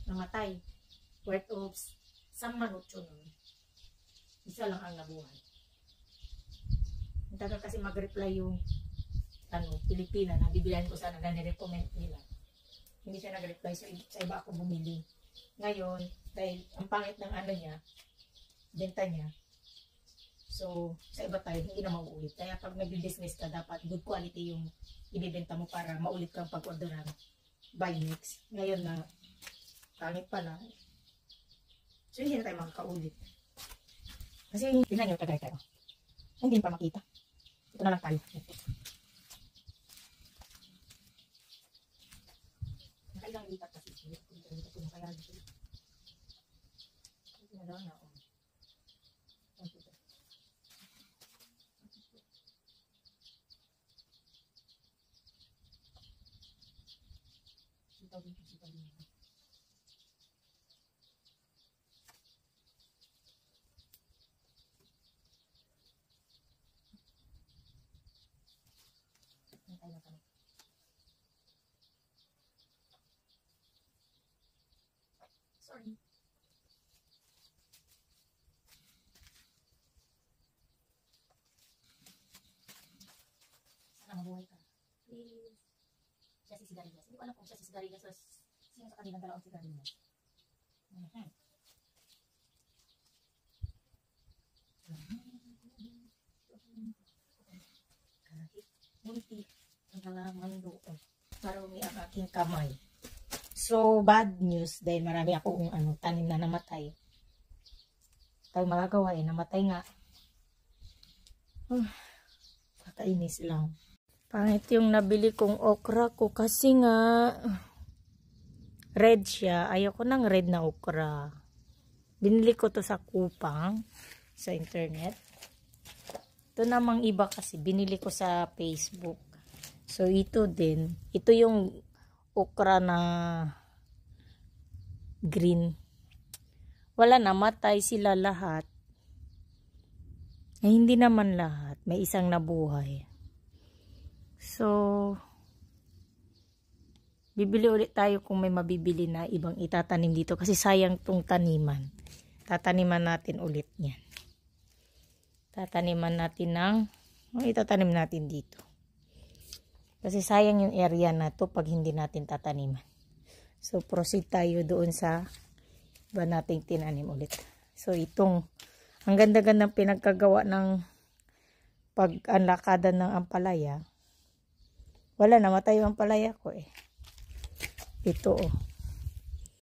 namatay. Worth of 10 nun. Isa lang ang nabuhay. Ang tagal kasi mag-reply yung Pilipina na bibilihan ko sana na nirecommend nila. Hindi siya nag-reply, so sa iba ako bumili. Ngayon, dahil ang pangit ng niya, benta niya. So, sa iba tayo, hindi na mauulit. Kaya pag nag-business ka, dapat good quality yung ibibenta mo para maulit kang pag-orderan. Buy next. Ngayon na, pangit pala. So, hindi na tayo makakaulit. Kasi, tingnan nyo, tagay tayo. Hindi pa makita. Ito na lang tayo. Nakailang lipat kasi. Ito na kaya dito. Ito na lang na. Sitaw din. Sorry. Sana mabuhay ka. Please. Siya si Sigarilyas. Hindi ko alam kung siya si Sigarilyas o sino sa kanilang dalawang Sigarilyas. Kahit munti ang halaman doon. Marumi ang aking kamay. So, bad news dahil marami akong tanim na namatay. Tayo magagawa namatay nga. Kakainis lang. Pangit yung nabili kong okra ko kasi nga red siya. Ayoko ng red na okra. Binili ko to sa Kupang sa internet. Ito namang iba kasi binili ko sa Facebook. So, ito din. Ito yung okra na green. Wala, namatay sila lahat. Eh, hindi naman lahat. May isang nabuhay. So, bibili ulit tayo kung may mabibili na ibang itatanim dito. Kasi sayang tong taniman. Tataniman natin ulit yan. Tataniman natin itatanim natin dito. Kasi sayang yung area na to pag hindi natin tataniman. So, proceed tayo doon sa iba nating tinanim ulit. So, ang ganda-gandang pinagkagawa ng pag-anlakada ng ampalaya. Wala, namatay yung ampalaya ko Ito